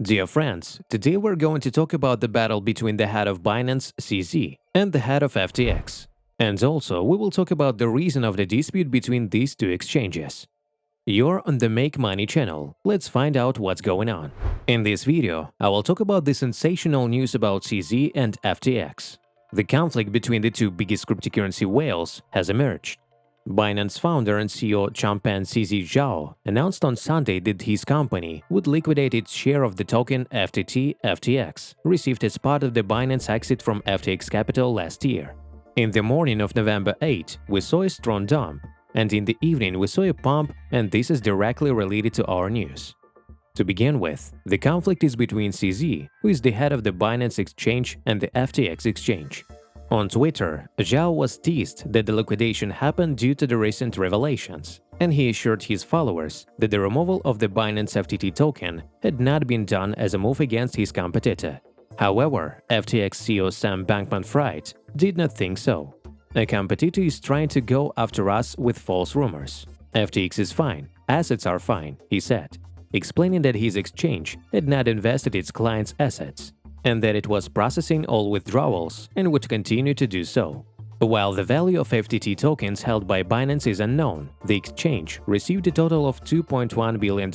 Dear friends, today we're going to talk about the battle between the head of Binance, CZ, and the head of FTX. And also, we will talk about the reason of the dispute between these two exchanges. You're on the Make Money channel. Let's find out what's going on. In this video, I will talk about the sensational news about CZ and FTX. The conflict between the two biggest cryptocurrency whales has emerged. Binance founder and CEO Changpeng CZ Zhao announced on Sunday that his company would liquidate its share of the token FTT FTX, received as part of the Binance exit from FTX Capital last year. In the morning of November 8, we saw a strong dump, and in the evening we saw a pump, and this is directly related to our news. To begin with, the conflict is between CZ, who is the head of the Binance exchange, and the FTX exchange. On Twitter, Zhao was teased that the liquidation happened due to the recent revelations, and he assured his followers that the removal of the Binance FTT token had not been done as a move against his competitor. However, FTX CEO Sam Bankman-Fried did not think so. A competitor is trying to go after us with false rumors. FTX is fine, assets are fine, he said, explaining that his exchange had not invested its clients' assets, and that it was processing all withdrawals and would continue to do so. While the value of FTT tokens held by Binance is unknown, the exchange received a total of $2.1 billion in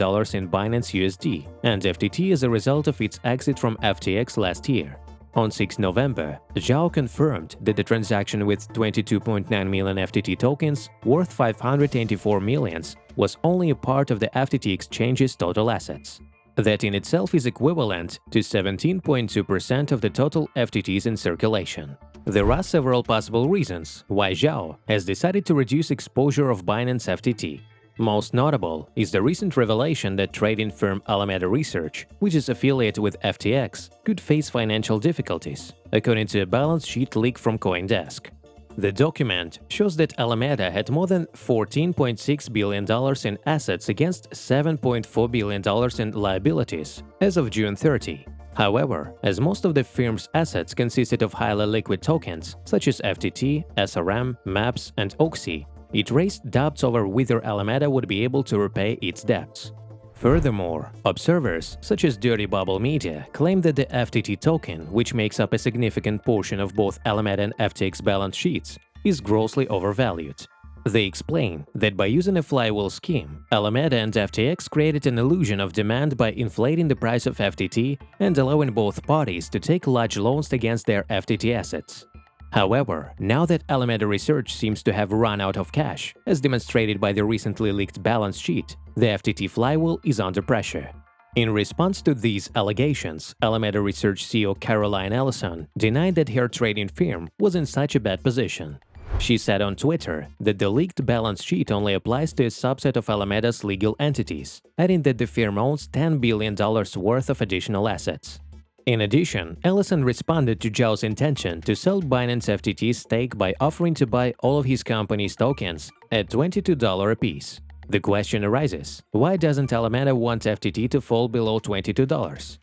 Binance USD and FTT as a result of its exit from FTX last year. On 6 November, Zhao confirmed that the transaction with 22.9 million FTT tokens worth $584 million was only a part of the FTT exchange's total assets. That in itself is equivalent to 17.2% of the total FTTs in circulation. There are several possible reasons why Zhao has decided to reduce exposure of Binance FTT. Most notable is the recent revelation that trading firm Alameda Research, which is affiliated with FTX, could face financial difficulties, according to a balance sheet leak from CoinDesk. The document shows that Alameda had more than $14.6 billion in assets against $7.4 billion in liabilities as of June 30. However, as most of the firm's assets consisted of highly liquid tokens such as FTT, SRM, MAPS, and OXY, it raised doubts over whether Alameda would be able to repay its debts. Furthermore, observers such as Dirty Bubble Media claim that the FTT token, which makes up a significant portion of both Alameda and FTX balance sheets, is grossly overvalued. They explain that by using a flywheel scheme, Alameda and FTX created an illusion of demand by inflating the price of FTT and allowing both parties to take large loans against their FTT assets. However, now that Alameda Research seems to have run out of cash, as demonstrated by the recently leaked balance sheet, the FTT flywheel is under pressure. In response to these allegations, Alameda Research CEO Caroline Ellison denied that her trading firm was in such a bad position. She said on Twitter that the leaked balance sheet only applies to a subset of Alameda's legal entities, adding that the firm owns $10 billion worth of additional assets. In addition, Ellison responded to Zhao's intention to sell Binance FTT's stake by offering to buy all of his company's tokens at $22 apiece. The question arises, why doesn't Alameda want FTT to fall below $22?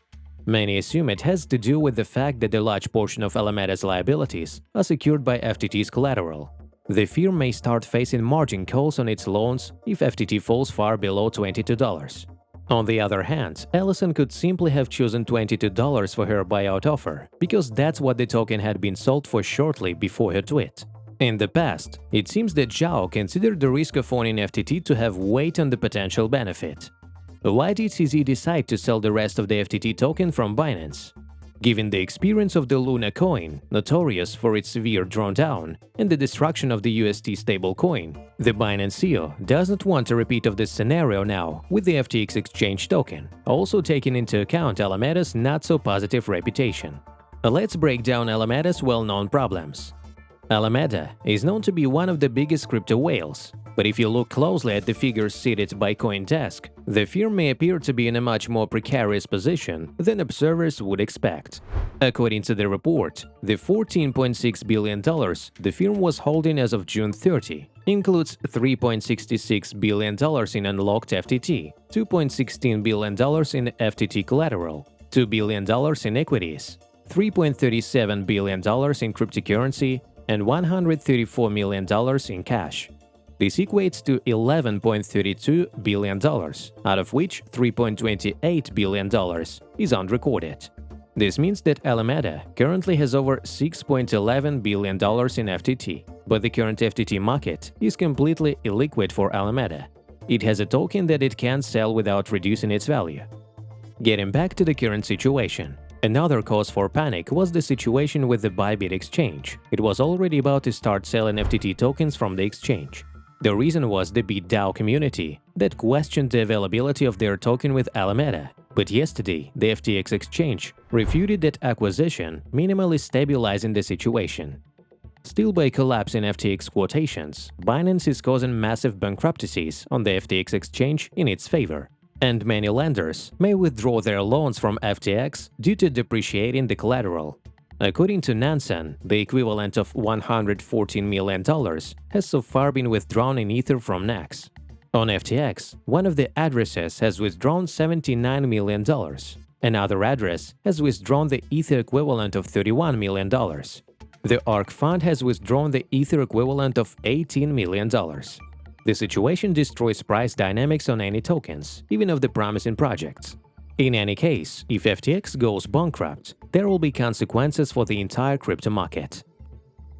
Many assume it has to do with the fact that a large portion of Alameda's liabilities are secured by FTT's collateral. The firm may start facing margin calls on its loans if FTT falls far below $22. On the other hand, Ellison could simply have chosen $22 for her buyout offer, because that's what the token had been sold for shortly before her tweet. In the past, it seems that Zhao considered the risk of owning FTT to have weight on the potential benefit. Why did CZ decide to sell the rest of the FTT token from Binance? Given the experience of the Luna coin, notorious for its severe drawdown, and the destruction of the UST stablecoin, the Binance CEO doesn't want a repeat of this scenario now with the FTX exchange token, also taking into account Alameda's not-so-positive reputation. Let's break down Alameda's well-known problems. Alameda is known to be one of the biggest crypto whales, but if you look closely at the figures cited by CoinDesk, the firm may appear to be in a much more precarious position than observers would expect. According to the report, the $14.6 billion the firm was holding as of June 30 includes $3.66 billion in unlocked FTT, $2.16 billion in FTT collateral, $2 billion in equities, $3.37 billion in cryptocurrency, and $134 million in cash. This equates to $11.32 billion, out of which $3.28 billion is unrecorded. This means that Alameda currently has over $6.11 billion in FTT, but the current FTT market is completely illiquid for Alameda. It has a token that it can't sell without reducing its value. Getting back to the current situation, another cause for panic was the situation with the Bybit exchange. It was already about to start selling FTT tokens from the exchange. The reason was the BitDAO community that questioned the availability of their token with Alameda. But yesterday, the FTX exchange refuted that acquisition, minimally stabilizing the situation. Still, by collapsing FTX quotations, Binance is causing massive bankruptcies on the FTX exchange in its favor, and many lenders may withdraw their loans from FTX due to depreciating the collateral. According to Nansen, the equivalent of $114 million has so far been withdrawn in Ether from NEX. On FTX, one of the addresses has withdrawn $79 million. Another address has withdrawn the Ether equivalent of $31 million. The ARK fund has withdrawn the Ether equivalent of $18 million. The situation destroys price dynamics on any tokens, even of the promising projects. In any case, if FTX goes bankrupt, there will be consequences for the entire crypto market.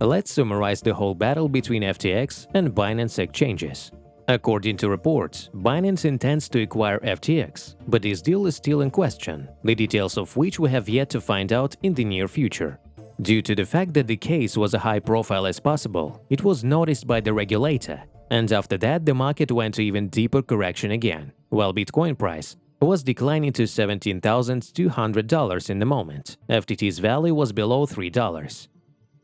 Let's summarize the whole battle between FTX and Binance exchanges. According to reports, Binance intends to acquire FTX, but this deal is still in question, the details of which we have yet to find out in the near future. Due to the fact that the case was as high profile as possible, it was noticed by the regulator, and after that the market went to even deeper correction again, while Bitcoin price was declining to $17,200 in the moment. FTT's value was below $3.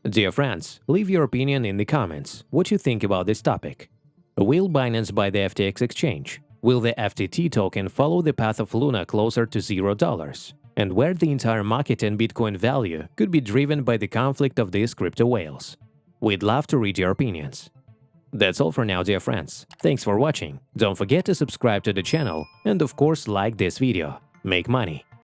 Dear friends, leave your opinion in the comments. What you think about this topic? Will Binance buy the FTX exchange? Will the FTT token follow the path of Luna closer to $0? And where the entire market and Bitcoin value could be driven by the conflict of these crypto whales? We'd love to read your opinions. That's all for now, dear friends. Thanks for watching. Don't forget to subscribe to the channel and of course like this video. Make money.